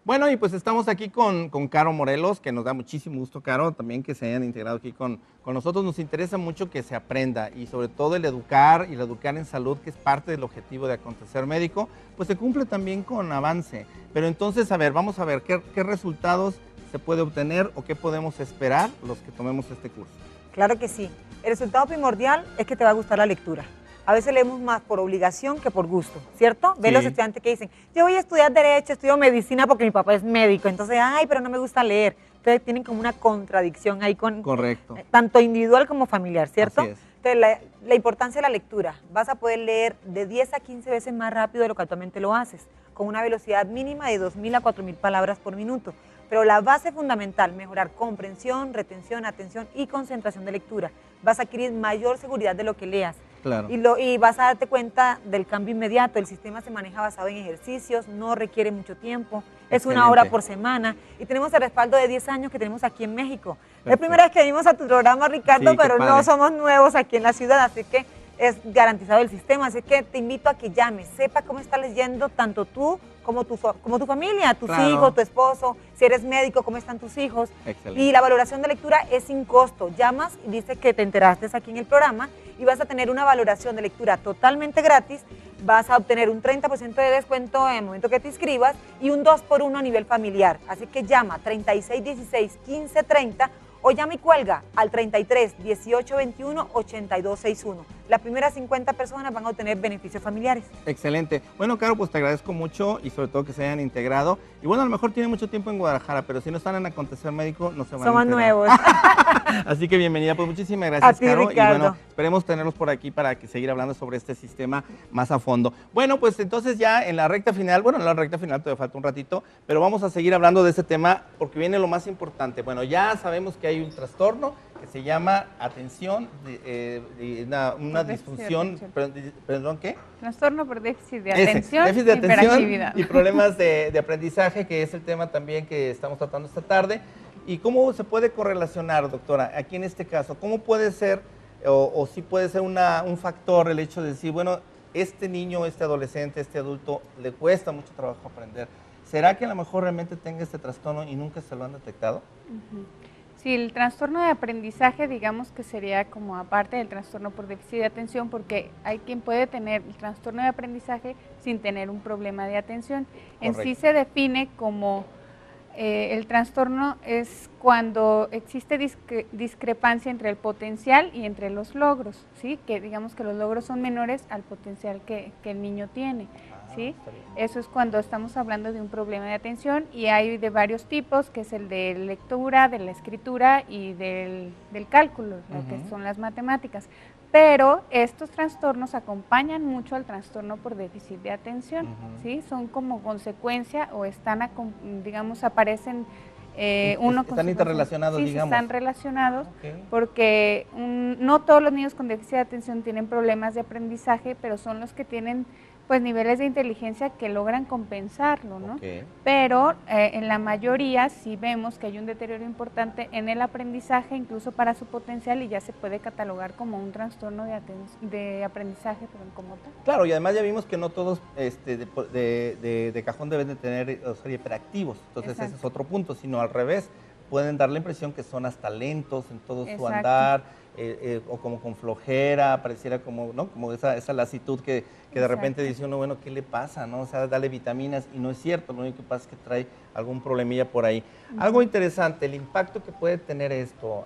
[SPEAKER 1] Bueno, y pues estamos aquí con Caro Morelos, que nos da muchísimo gusto, Caro, también que se hayan integrado aquí con nosotros. Nos interesa mucho que se aprenda y sobre todo el educar y el educar en salud, que es parte del objetivo de Acontecer Médico, pues se cumple también con avance. Pero entonces, a ver, vamos a ver qué resultados se puede obtener o qué podemos esperar los que tomemos este curso.
[SPEAKER 4] Claro que sí. El resultado primordial es que te va a gustar la lectura. A veces leemos más por obligación que por gusto, ¿cierto? Ven los estudiantes que dicen, yo voy a estudiar Derecho, estudio Medicina porque mi papá es médico, entonces, ay, pero no me gusta leer. Entonces tienen como una contradicción ahí con...
[SPEAKER 1] Correcto.
[SPEAKER 4] Tanto individual como familiar, ¿cierto?
[SPEAKER 1] Así es.
[SPEAKER 4] Entonces, la importancia de la lectura, vas a poder leer de 10 a 15 veces más rápido de lo que actualmente lo haces, con una velocidad mínima de 2.000 a 4.000 palabras por minuto. Pero la base fundamental, mejorar comprensión, retención, atención y concentración de lectura. Vas a adquirir mayor seguridad de lo que leas.
[SPEAKER 1] Claro.
[SPEAKER 4] Y vas a darte cuenta del cambio inmediato. El sistema se maneja basado en ejercicios, no requiere mucho tiempo, es una hora por semana. Y tenemos el respaldo de 10 años que tenemos aquí en México. Es la primera vez que venimos a tu programa, Ricardo, pero no somos nuevos aquí en la ciudad, así que es garantizado el sistema. Así que te invito a que llames, sepa cómo está leyendo tanto tú como tu familia, tus hijos, tu esposo, si eres médico, cómo están tus hijos.
[SPEAKER 1] Excelente.
[SPEAKER 4] Y la valoración de lectura es sin costo. Llamas y dices que te enteraste aquí en el programa y vas a tener una valoración de lectura totalmente gratis. Vas a obtener un 30% de descuento en el momento que te inscribas y un 2x1 a nivel familiar. Así que llama 3616-1530 o llama y cuelga al 33 18 21 82 61. Las primeras 50 personas van a obtener beneficios familiares.
[SPEAKER 1] Excelente. Bueno, Caro, pues te agradezco mucho y sobre todo que se hayan integrado. Y bueno, a lo mejor tienen mucho tiempo en Guadalajara, pero si no están en Acontecer Médico, no se van
[SPEAKER 4] Somos
[SPEAKER 1] a enterar.
[SPEAKER 4] nuevos.
[SPEAKER 1] Así que bienvenida, pues muchísimas gracias,
[SPEAKER 4] a ti,
[SPEAKER 1] Caro.
[SPEAKER 4] Ricardo.
[SPEAKER 1] Y bueno, esperemos tenerlos por aquí para seguir hablando sobre este sistema más a fondo. Bueno, pues entonces ya en la recta final, bueno, en la recta final todavía falta un ratito, pero vamos a seguir hablando de este tema porque viene lo más importante. Bueno, ya sabemos que hay un trastorno que se llama atención, una disfunción, perdón, ¿qué?
[SPEAKER 2] Trastorno por déficit de atención,
[SPEAKER 1] déficit de atención
[SPEAKER 2] hiperactividad.
[SPEAKER 1] y problemas de aprendizaje, que es el tema también que estamos tratando esta tarde. ¿Y cómo se puede correlacionar, doctora, aquí en este caso? ¿Cómo puede ser, o si puede ser un factor el hecho de decir, bueno, este niño, este adolescente, este adulto, le cuesta mucho trabajo aprender? ¿Será que a lo mejor realmente tenga este trastorno y nunca se lo han detectado?
[SPEAKER 2] Sí, el trastorno de aprendizaje, digamos que sería como aparte del trastorno por déficit de atención, porque hay quien puede tener el trastorno de aprendizaje sin tener un problema de atención. Correcto. En sí se define como el trastorno es cuando existe discrepancia entre el potencial y entre los logros, ¿sí? Que digamos que los logros son menores al potencial que el niño tiene. ¿Sí? Eso es cuando estamos hablando de un problema de atención, y hay de varios tipos, que es el de lectura, de la escritura y del cálculo, lo que son las matemáticas. Pero estos trastornos acompañan mucho al trastorno por déficit de atención, ¿sí? Son como consecuencia o están, digamos, aparecen
[SPEAKER 1] están interrelacionados,
[SPEAKER 2] sí,
[SPEAKER 1] digamos.
[SPEAKER 2] Están relacionados, porque no todos los niños con déficit de atención tienen problemas de aprendizaje, pero son los que tienen pues niveles de inteligencia que logran compensarlo, ¿no? Pero en la mayoría sí vemos que hay un deterioro importante en el aprendizaje, incluso para su potencial, y ya se puede catalogar como un trastorno de aprendizaje, pero como tal.
[SPEAKER 1] Claro, y además ya vimos que no todos de cajón deben de tener o ser hiperactivos, entonces Exacto. Ese es otro punto, sino al revés, pueden dar la impresión que son hasta lentos en todo Exacto. Su andar, o como con flojera, pareciera como, ¿no? Como esa lasitud que de repente dice uno, bueno, ¿qué le pasa? ¿No? O sea, dale vitaminas, y no es cierto, lo único que pasa es que trae algún problemilla por ahí. Algo interesante, el impacto que puede tener esto,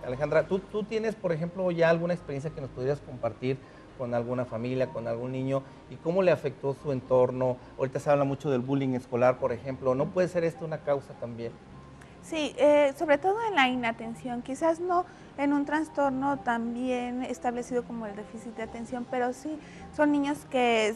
[SPEAKER 1] Alejandra, ¿tú tienes, por ejemplo, ya alguna experiencia que nos podrías compartir con alguna familia, con algún niño, y cómo le afectó su entorno? Ahorita se habla mucho del bullying escolar, por ejemplo, ¿no puede ser esto una causa también?
[SPEAKER 3] Sí, sobre todo en la inatención, quizás no en un trastorno tan bien establecido como el déficit de atención, pero sí son niños que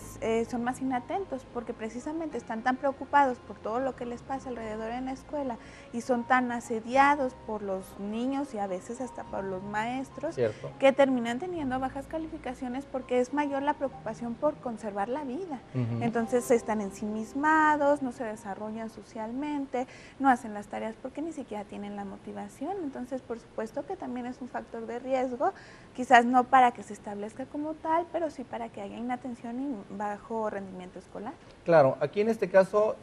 [SPEAKER 3] son más inatentos porque precisamente están tan preocupados por todo lo que les pasa alrededor en la escuela y son tan asediados por los niños y a veces hasta por los maestros Cierto. Que terminan teniendo bajas calificaciones porque es mayor la preocupación por conservar la vida. Entonces están ensimismados, no se desarrollan socialmente, no hacen las tareas porque ni siquiera tienen la motivación. Entonces, por supuesto que también es un factor de riesgo, quizás no para que se establezca como tal, pero sí para que haya inatención y bajo rendimiento escolar.
[SPEAKER 1] Claro, aquí en este caso,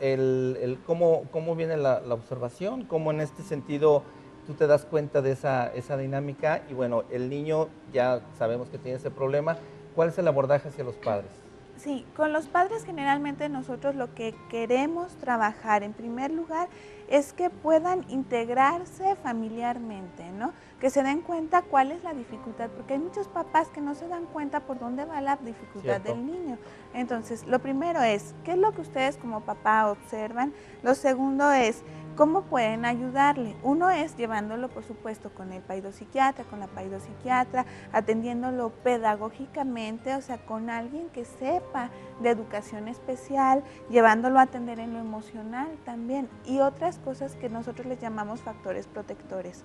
[SPEAKER 1] ¿cómo viene la observación? ¿Cómo en este sentido tú te das cuenta de esa dinámica? Y bueno, el niño ya sabemos que tiene ese problema. ¿Cuál es el abordaje hacia los padres?
[SPEAKER 3] Sí, con los padres generalmente nosotros lo que queremos trabajar en primer lugar es que puedan integrarse familiarmente, ¿no? Que se den cuenta cuál es la dificultad, porque hay muchos papás que no se dan cuenta por dónde va la dificultad Cierto. Del niño. Entonces, lo primero es, ¿qué es lo que ustedes como papá observan? Lo segundo es, ¿cómo pueden ayudarle? Uno es llevándolo, por supuesto, con el paidopsiquiatra, con la paidopsiquiatra, atendiéndolo pedagógicamente, o sea, con alguien que sepa de educación especial, llevándolo a atender en lo emocional también, y otras cosas que nosotros les llamamos factores protectores.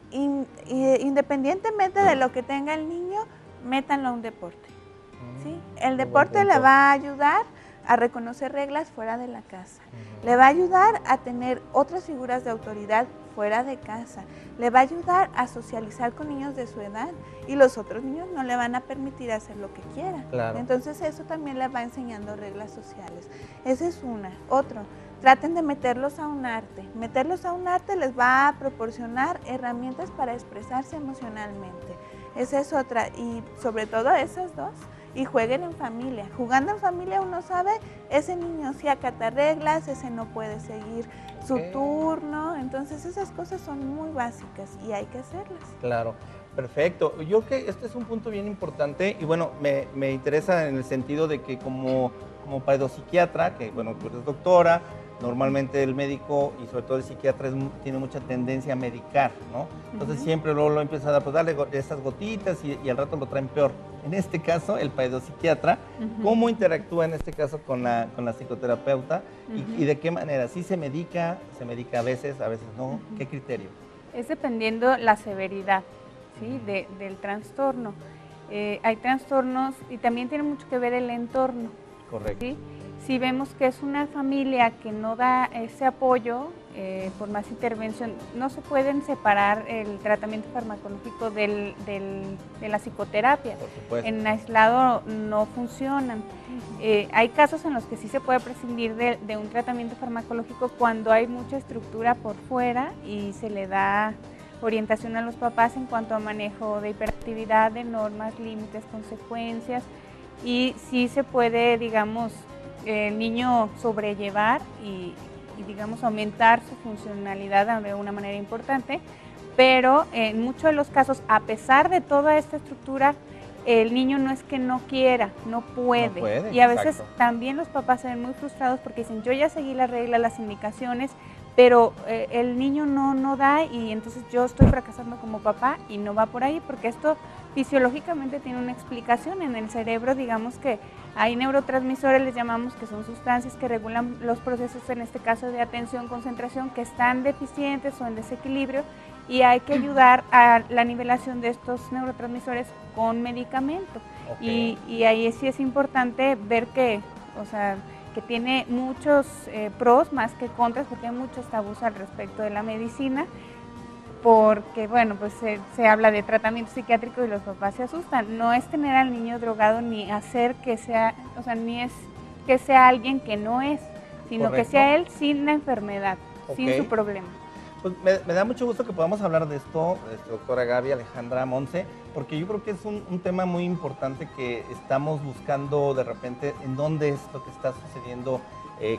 [SPEAKER 3] Independientemente de lo que tenga el niño, métanlo a un deporte. ¿Sí? El deporte le va a ayudar a reconocer reglas fuera de la casa, le va a ayudar a tener otras figuras de autoridad fuera de casa, le va a ayudar a socializar con niños de su edad y los otros niños no le van a permitir hacer lo que quiera. Claro. Entonces eso también le va enseñando reglas sociales. Esa es una. Otro, traten de meterlos a un arte. Meterlos a un arte les va a proporcionar herramientas para expresarse emocionalmente. Esa es otra, y sobre todo esas dos. Y jueguen en familia. Jugando en familia uno sabe, ese niño sí acata reglas, ese no puede seguir su turno. Entonces esas cosas son muy básicas y hay que hacerlas.
[SPEAKER 1] Claro, perfecto. Yo creo que este es un punto bien importante y bueno, me interesa en el sentido de que como paidopsiquiatra, que bueno, tú eres doctora, normalmente el médico y sobre todo el psiquiatra tiene mucha tendencia a medicar, ¿no? Entonces siempre luego lo empieza a dar, pues dale esas gotitas y al rato lo traen peor. En este caso, el paidopsiquiatra, ¿cómo interactúa en este caso con la psicoterapeuta y de qué manera? ¿Sí se medica a veces no? ¿Qué criterio?
[SPEAKER 2] Es dependiendo la severidad, ¿sí? del trastorno. Hay trastornos y también tiene mucho que ver el entorno.
[SPEAKER 1] Correcto.
[SPEAKER 2] ¿Sí? Si vemos que es una familia que no da ese apoyo, por más intervención, no se pueden separar el tratamiento farmacológico de la psicoterapia.
[SPEAKER 1] Por supuesto.
[SPEAKER 2] En aislado no funcionan. Hay casos en los que sí se puede prescindir de un tratamiento farmacológico cuando hay mucha estructura por fuera y se le da orientación a los papás en cuanto a manejo de hiperactividad, de normas, límites, consecuencias, y sí se puede, digamos, el niño sobrellevar y digamos aumentar su funcionalidad de una manera importante, pero en muchos de los casos, a pesar de toda esta estructura, el niño no es que no quiera, no puede. Y a veces también los papás se ven muy frustrados porque dicen, yo ya seguí las reglas, las indicaciones, pero el niño no da, y entonces yo estoy fracasando como papá, y no va por ahí, porque esto fisiológicamente tiene una explicación. En el cerebro, digamos que hay neurotransmisores, les llamamos, que son sustancias que regulan los procesos, en este caso de atención, concentración, que están deficientes o en desequilibrio, y hay que ayudar a la nivelación de estos neurotransmisores con medicamento. Y ahí sí es importante ver que, o sea, que tiene muchos pros más que contras, porque hay muchos tabús al respecto de la medicina, porque, bueno, pues se habla de tratamiento psiquiátrico y los papás se asustan. No es tener al niño drogado ni hacer que sea, o sea, ni es que sea alguien que no es, sino que sea él sin la enfermedad, sin su problema.
[SPEAKER 1] Pues me da mucho gusto que podamos hablar de esto, doctora Gaby, Alejandra, Monse, porque yo creo que es un tema muy importante que estamos buscando de repente en dónde es lo que está sucediendo,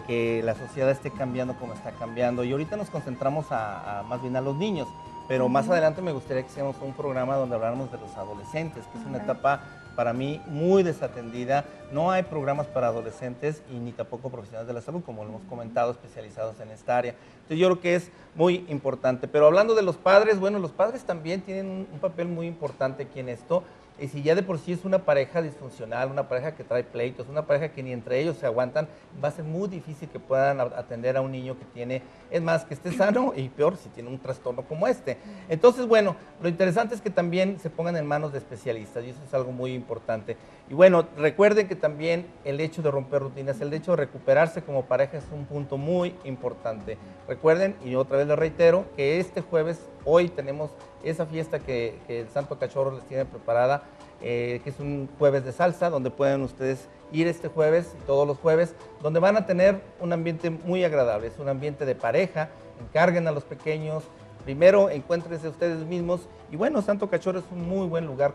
[SPEAKER 1] que la sociedad esté cambiando como está cambiando. Y ahorita nos concentramos más bien a los niños, pero más adelante me gustaría que hiciéramos un programa donde habláramos de los adolescentes, que es una etapa para mí muy desatendida. No hay programas para adolescentes y ni tampoco profesionales de la salud, como lo hemos comentado, especializados en esta área. Entonces yo creo que es muy importante. Pero hablando de los padres, bueno, los padres también tienen un papel muy importante aquí en esto. Y si ya de por sí es una pareja disfuncional, una pareja que trae pleitos, una pareja que ni entre ellos se aguantan, va a ser muy difícil que puedan atender a un niño que tiene, es más, que esté sano, y peor si tiene un trastorno como este. Entonces, bueno, lo interesante es que también se pongan en manos de especialistas, y eso es algo muy importante. Y bueno, recuerden que también el hecho de romper rutinas, el hecho de recuperarse como pareja es un punto muy importante. Recuerden, y otra vez les reitero, que este jueves, hoy tenemos esa fiesta que el Santo Cachorro les tiene preparada, que es un jueves de salsa, donde pueden ustedes ir este jueves y todos los jueves, donde van a tener un ambiente muy agradable. Es un ambiente de pareja, encarguen a los pequeños, primero encuéntrense ustedes mismos, y bueno, Santo Cachorro es un muy buen lugar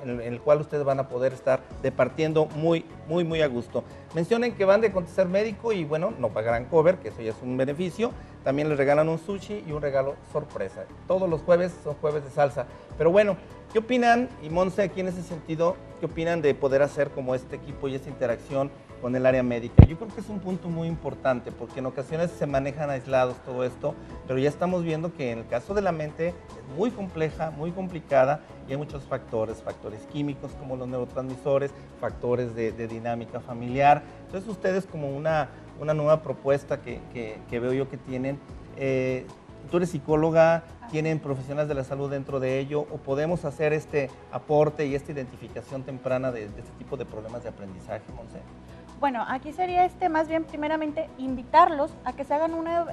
[SPEAKER 1] en el cual ustedes van a poder estar departiendo muy a gusto. Mencionen que van de Acontecer Médico y bueno, no pagarán cover, que eso ya es un beneficio. También les regalan un sushi y un regalo sorpresa. Todos los jueves son jueves de salsa. Pero bueno, ¿qué opinan? Y Monse, aquí en ese sentido, ¿qué opinan de poder hacer como este equipo y esta interacción con el área médica? Yo creo que es un punto muy importante, porque en ocasiones se manejan aislados todo esto, pero ya estamos viendo que en el caso de la mente es muy compleja, muy complicada, y hay muchos factores químicos como los neurotransmisores, factores de dinámica familiar. Entonces ustedes, como una nueva propuesta que veo yo que tienen, tú eres psicóloga, tienen profesionales de la salud dentro de ello, o podemos hacer este aporte y esta identificación temprana de este tipo de problemas de aprendizaje, Monse.
[SPEAKER 5] Bueno, aquí sería más bien primeramente invitarlos a que se hagan una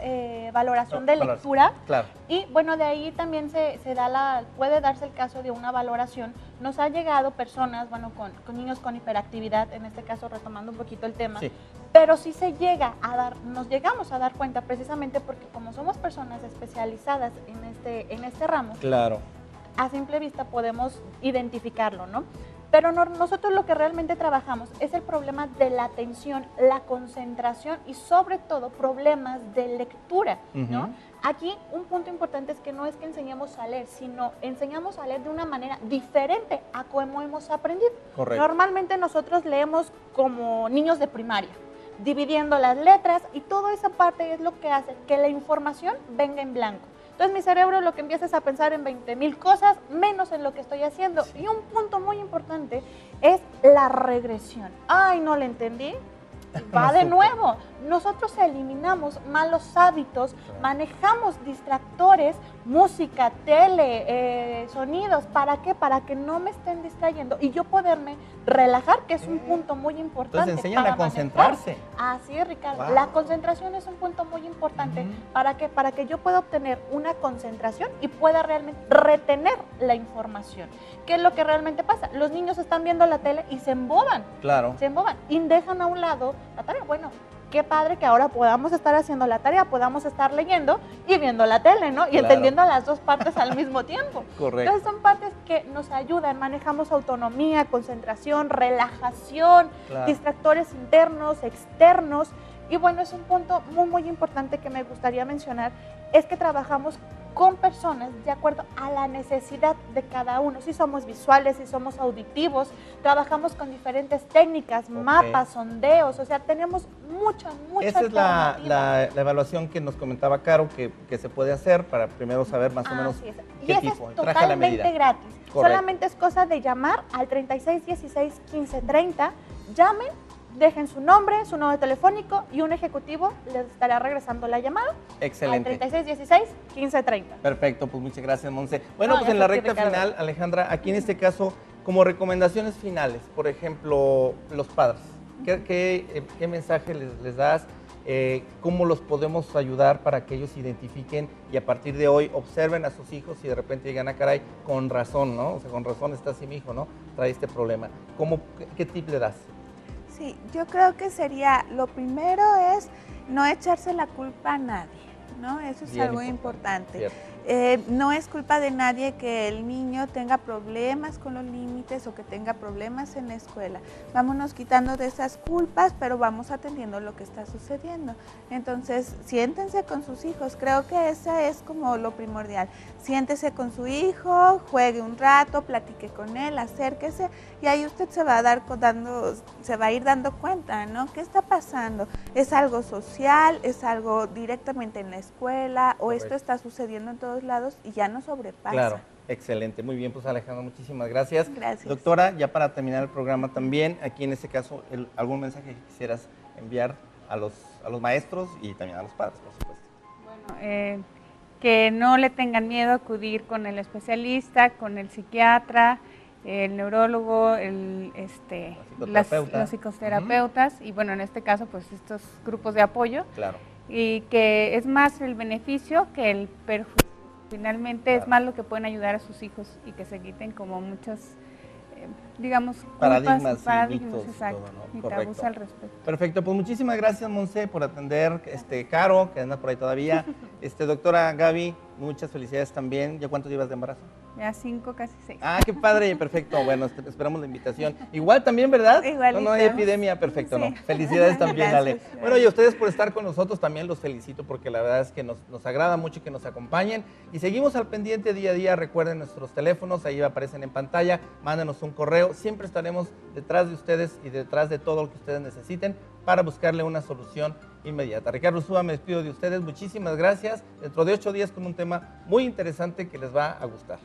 [SPEAKER 5] valoración de lectura.
[SPEAKER 1] Claro.
[SPEAKER 5] Y bueno, de ahí también puede darse el caso de una valoración. Nos ha llegado personas, bueno, con niños con hiperactividad, en este caso retomando un poquito el tema, sí. Pero sí nos llegamos a dar cuenta precisamente porque como somos personas especializadas en este ramo,
[SPEAKER 1] claro,
[SPEAKER 5] a simple vista podemos identificarlo, ¿no? Pero nosotros lo que realmente trabajamos es el problema de la atención, la concentración y sobre todo problemas de lectura, ¿no? Aquí un punto importante es que no es que enseñemos a leer, sino enseñamos a leer de una manera diferente a como hemos aprendido.
[SPEAKER 1] Correcto.
[SPEAKER 5] Normalmente nosotros leemos como niños de primaria, dividiendo las letras, y toda esa parte es lo que hace que la información venga en blanco. Entonces mi cerebro lo que empieza es a pensar en 20,000 cosas, menos en lo que estoy haciendo. Sí. Y un punto muy importante es la regresión. Ay, no le entendí. Va de nuevo. Nosotros eliminamos malos hábitos, manejamos distractores, música, tele, sonidos. ¿Para qué? Para que no me estén distrayendo y yo poderme relajar, que es un punto muy importante.
[SPEAKER 1] Entonces enseñan a concentrarse.
[SPEAKER 5] Así es, Ricardo.
[SPEAKER 1] Wow.
[SPEAKER 5] La concentración es un punto muy importante. ¿Para qué? Para que yo pueda obtener una concentración y pueda realmente retener la información. ¿Qué es lo que realmente pasa? Los niños están viendo la tele y se emboban.
[SPEAKER 1] Claro.
[SPEAKER 5] Se emboban y dejan a un lado la tarea. Bueno, qué padre que ahora podamos estar haciendo la tarea, podamos estar leyendo y viendo la tele, ¿no? Y
[SPEAKER 1] Claro.
[SPEAKER 5] entendiendo las dos partes al mismo tiempo.
[SPEAKER 1] Correcto.
[SPEAKER 5] Entonces son partes que nos ayudan, manejamos autonomía, concentración, relajación,
[SPEAKER 1] Claro.
[SPEAKER 5] distractores internos, externos. Y bueno, es un punto muy, muy importante que me gustaría mencionar, es que trabajamos con personas de acuerdo a la necesidad de cada uno. Si somos visuales, si somos auditivos, trabajamos con diferentes técnicas, mapas, sondeos, o sea, tenemos mucha
[SPEAKER 1] Esa es la evaluación que nos comentaba Caro, que se puede hacer para primero saber más o menos
[SPEAKER 5] Así es.
[SPEAKER 1] qué
[SPEAKER 5] Y esa
[SPEAKER 1] tipo,
[SPEAKER 5] es
[SPEAKER 1] el traje a la medida.
[SPEAKER 5] totalmente gratis.
[SPEAKER 1] Correcto.
[SPEAKER 5] Solamente es cosa de llamar al 3616-1530, llamen, dejen su nombre, su número telefónico y un ejecutivo les estará regresando la llamada.
[SPEAKER 1] Excelente.
[SPEAKER 5] Al 3616-1530.
[SPEAKER 1] Perfecto, pues muchas gracias, Monse. Bueno,
[SPEAKER 5] No,
[SPEAKER 1] pues
[SPEAKER 5] ya
[SPEAKER 1] en la
[SPEAKER 5] sé,
[SPEAKER 1] recta
[SPEAKER 5] Ricardo.
[SPEAKER 1] final, Alejandra, aquí en este caso, como recomendaciones finales, por ejemplo, los padres, ¿qué mensaje les das? ¿Cómo los podemos ayudar para que ellos identifiquen y a partir de hoy observen a sus hijos y de repente digan, ah, caray, con razón, ¿no? O sea, con razón está así mi hijo, ¿no? Trae este problema. ¿Qué tip le das?
[SPEAKER 3] Sí, yo creo que sería, lo primero es no echarse la culpa a nadie, ¿no? Eso es
[SPEAKER 1] Bien
[SPEAKER 3] algo importante.
[SPEAKER 1] Cierto.
[SPEAKER 3] No es culpa de nadie que el niño tenga problemas con los límites o que tenga problemas en la escuela. Vámonos quitando de esas culpas, pero vamos atendiendo lo que está sucediendo. Entonces, siéntense con sus hijos. Creo que ese es como lo primordial. Siéntese con su hijo, juegue un rato, platique con él, acérquese y ahí usted se va a ir dando cuenta, ¿no? ¿Qué está pasando? ¿Es algo social? ¿Es algo directamente en la escuela? ¿O
[SPEAKER 1] Correcto.
[SPEAKER 3] esto está sucediendo en todos lados y ya no sobrepasa?
[SPEAKER 1] Claro, excelente. Muy bien, pues Alejandra, muchísimas gracias.
[SPEAKER 3] Gracias.
[SPEAKER 1] Doctora, ya para terminar el programa también, aquí en este caso, ¿algún mensaje que quisieras enviar a los maestros y también a los padres, por supuesto?
[SPEAKER 2] Bueno, que no le tengan miedo a acudir con el especialista, con el psiquiatra, el neurólogo, los psicoterapeutas y bueno, en este caso pues estos grupos de apoyo.
[SPEAKER 1] Claro.
[SPEAKER 2] Y que es más el beneficio que el perjuicio. Finalmente
[SPEAKER 1] Claro.
[SPEAKER 2] es más lo que pueden ayudar a sus hijos y que se quiten como muchos, digamos,
[SPEAKER 1] Paradigmas
[SPEAKER 2] culpas,
[SPEAKER 1] y mitos y
[SPEAKER 2] exacto,
[SPEAKER 1] todo, ¿no?
[SPEAKER 2] y
[SPEAKER 1] Correcto.
[SPEAKER 2] tabús al respecto.
[SPEAKER 1] Perfecto, pues muchísimas gracias, Monse, por atender. Caro, que anda por ahí todavía. Doctora Gaby, muchas felicidades también. ¿Ya cuánto llevas de embarazo?
[SPEAKER 2] Ya 5, casi 6.
[SPEAKER 1] Ah, qué padre, perfecto. Bueno, esperamos la invitación. Igual también, ¿verdad?
[SPEAKER 3] Igualito.
[SPEAKER 1] No hay epidemia, perfecto,
[SPEAKER 3] Sí.
[SPEAKER 1] ¿no? Felicidades también, Ale.
[SPEAKER 3] Gracias.
[SPEAKER 1] Bueno, y a ustedes por estar con nosotros también los felicito porque la verdad es que nos agrada mucho que nos acompañen y seguimos al pendiente día a día. Recuerden nuestros teléfonos, ahí aparecen en pantalla, mándenos un correo. Siempre estaremos detrás de ustedes y detrás de todo lo que ustedes necesiten para buscarle una solución inmediata. Ricardo Urzúa, me despido de ustedes. Muchísimas gracias. Dentro de 8 días con un tema muy interesante que les va a gustar.